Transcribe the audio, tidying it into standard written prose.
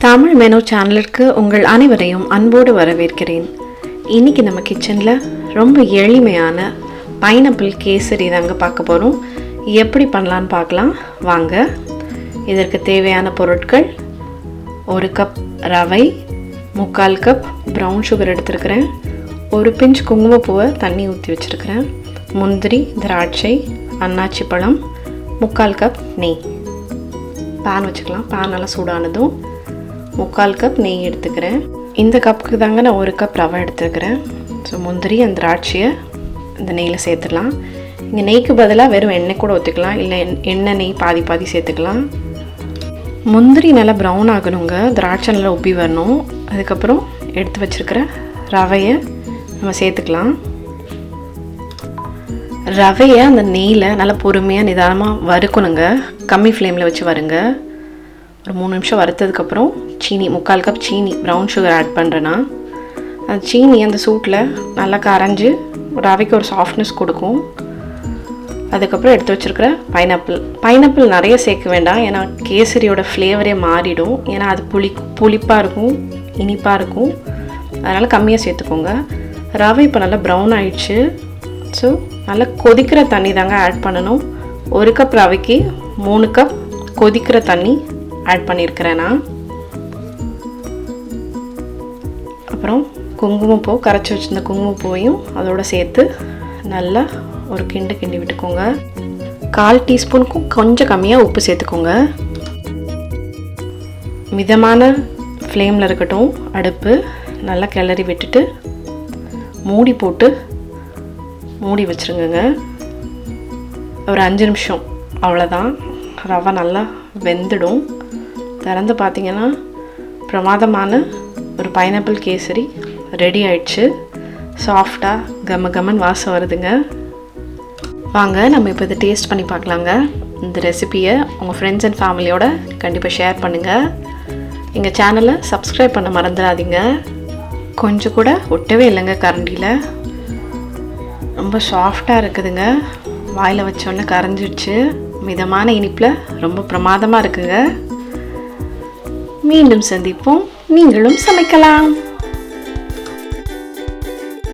Tamil menu சேனலுக்கு உங்கள் அனைவரையும் அன்போடு வரவேற்கிறேன். இன்றைக்கி நம்ம கிச்சனில் ரொம்ப எளிமையான பைனாப்பிள் கேசரி தாங்க பார்க்க போகிறோம். எப்படி பண்ணலான்னு பார்க்கலாம் வாங்க. இதற்கு தேவையான பொருட்கள்: 1 கப் ரவை, 3/4 கப் ப்ரௌன் சுகர் எடுத்துருக்கிறேன், 1 பிஞ்ச் குங்குமப்பூவை தண்ணி ஊற்றி வச்சுருக்கிறேன், முந்திரி, திராட்சை, அன்னாச்சி பழம், 3/4 கப் நெய். பேன் வச்சுக்கலாம். பேன் நல்லா சூடானதும் 3/4 கப் நெய் எடுத்துக்கிறேன். இந்த கப்புக்கு தாங்க நான் 1 கப் ரவை எடுத்துக்கிறேன். ஸோ முந்திரி அந்த திராட்சையை இந்த நெய்யில் சேர்த்துடலாம். இங்கே நெய்க்கு பதிலாக வெறும் எண்ணெய் கூட ஊற்றிக்கலாம், இல்லை எண்ணெய் நெய் பாதி பாதி சேர்த்துக்கலாம். முந்திரி நல்லா ப்ரௌன் ஆகணுங்க, திராட்சை நல்லா உப்பி வரணும். அதுக்கப்புறம் எடுத்து வச்சுருக்கிற ரவையை நம்ம சேர்த்துக்கலாம். ரவையை அந்த நெய்யில் நல்லா பொறுமையாக நிதானமாக வறுக்கணுங்க. கம்மி ஃப்ளேமில் வச்சு வருங்க. ஒரு 3 நிமிஷம் வறுத்ததுக்கப்புறம் சீனி, 3/4 கப் சீனி, ப்ரௌன் சுகர் ஆட் பண்ணுறேன்னா அந்த சீனி அந்த சூட்டில் நல்லா கரைஞ்சி ரவைக்கு ஒரு சாஃப்ட்னஸ் கொடுக்கும். அதுக்கப்புறம் எடுத்து வச்சுருக்கிற பைனாப்பிள் நிறைய சேர்க்க வேண்டாம், ஏன்னா கேசரியோட ஃப்ளேவரே மாறிடும். ஏன்னா அது புளிப்பாக இருக்கும், இனிப்பாக இருக்கும், அதனால் கம்மியாக சேர்த்துக்கோங்க. ரவை இப்போ நல்லா ப்ரௌன் ஆயிடுச்சு. ஸோ நல்லா கொதிக்கிற தண்ணி தாங்க ஆட் பண்ணணும். 1 கப் ரவைக்கு 3 கப் கொதிக்கிற தண்ணி ஆட் பண்ணியிருக்கிறேன் நான். அப்புறம் குங்குமப்பூ, கரைச்சி வச்சுருந்த குங்குமப்பூவையும் அதோடு சேர்த்து நல்லா ஒரு கிண்டி விட்டுக்கோங்க. 1/4 டீஸ்பூனுக்கும் கொஞ்சம் கம்மியாக உப்பு சேர்த்துக்கோங்க. மிதமான ஃப்ளேமில் இருக்கட்டும் அடுப்பு. நல்லா கிளறி விட்டுட்டு மூடி போட்டு மூடி வச்சுருங்க. ஒரு 5 நிமிஷம், அவ்வளோதான். ரவை நல்லா வெந்துடும். திறந்து பார்த்திங்கன்னா பிரமாதமான ஒரு பைனாப்பிள் கேசரி ரெடி ஆயிடுச்சு. சாஃப்டாக கமகமன் வாசம் வருதுங்க. வாங்க நம்ம இப்போ இதை டேஸ்ட் பண்ணி பார்க்கலாங்க. இந்த ரெசிபியை உங்கள் ஃப்ரெண்ட்ஸ் அண்ட் ஃபேமிலியோட கண்டிப்பாக ஷேர் பண்ணுங்கள். எங்கள் சேனலை சப்ஸ்கிரைப் பண்ண மறந்துடாதீங்க. கொஞ்சம் கூட ஒட்டவே இல்லைங்க கரண்டியில். ரொம்ப சாஃப்டாக இருக்குதுங்க. வாயில் வச்சோன்னே கரைஞ்சிடுச்சு. மிதமான இனிப்பில் ரொம்ப பிரமாதமாக இருக்குங்க. மீண்டும் சந்திப்போம். நீங்களும் சமைக்கலாம்.